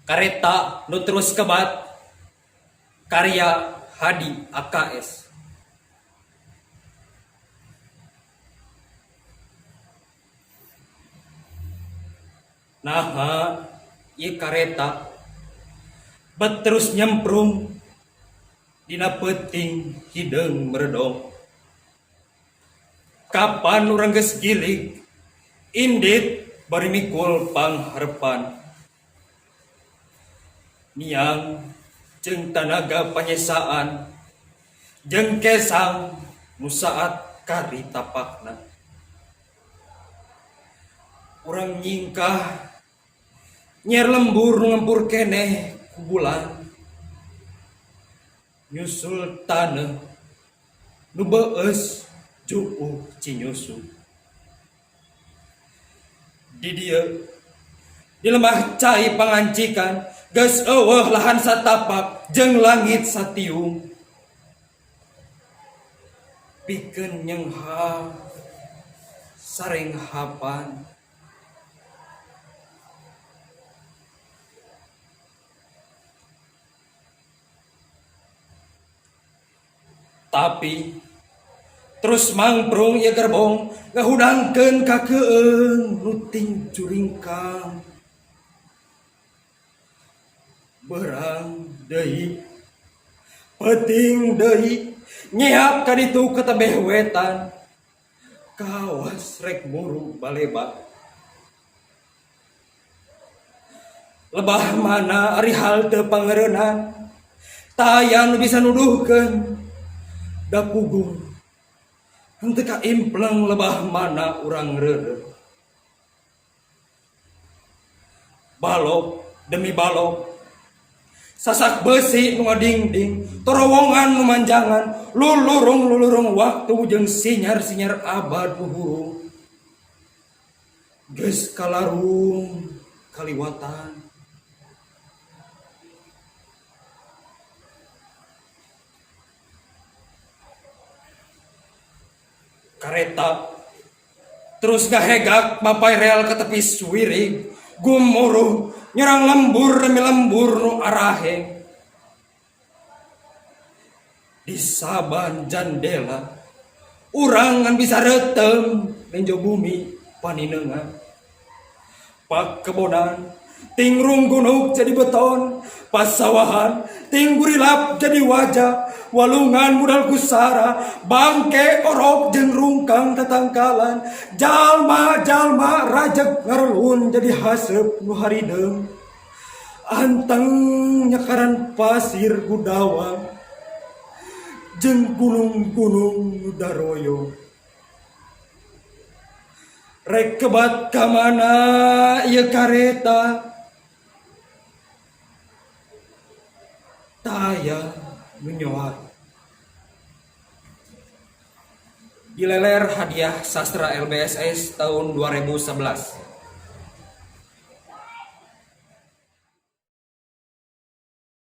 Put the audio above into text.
Kareta nu terus kebat karya Hadi AKS. Nah, ieu kareta bet terus nyemprung dina peuting hideung meredong. Kapan urang geus gilig indit bari mikul pangharepan. Niang jeung tanaga panyesaan jeung kesang nu saat kari tapakna. Urang nyingkah nyer lembur nu ngempur keneh ku bulan. Nyusul taneuh nu beueus juuk cinyusu. Di dieu di lemah cai pangancikan geus eueuh lahan satapak jeung langit satiung. Pikeun nyeungha sareng hapan. Tapi terus mangprung ieu gerbong ngahudangkeun ka keung nu ting curingkang. Berang deui peuting deui nyeap ka ditu ketebeh wetan. Kawas rek muru baleba. Lebah mana ari hal teu pangeureunan tayang nu bisa nuduhkeun da puguh henteu ka impleng lebah mana urang reureuh. Balok demi balok sasak besi nu ngadingding terowongan nu manjangan lulurung waktu jeung sinyar-sinyar abad uhurung geus kalarung kaliwatan. Kareta terus ngahegak mapai rel ka tepi suwirig gumuruh nyerang lembur demi lembur nu arahe. Di saban jandela urang ngan bisa reuteum menjo bumi panineungan. Pakebonan ting runggunuk jadi beton, pasawahan ting gurilap jadi wajah, walungan budal kusara, bangke orok jeung rungkang tatangkalan, jalma-jalma rajeg ngarelun jadi haseup nu harideung, anteng nyakaran pasir gudawang, jeung gunung-gunung nu daroyo. Rek kebat ka mana ieu kareta? Taya nu nyoat. Dileler hadiah sastra LBSS tahun 2011.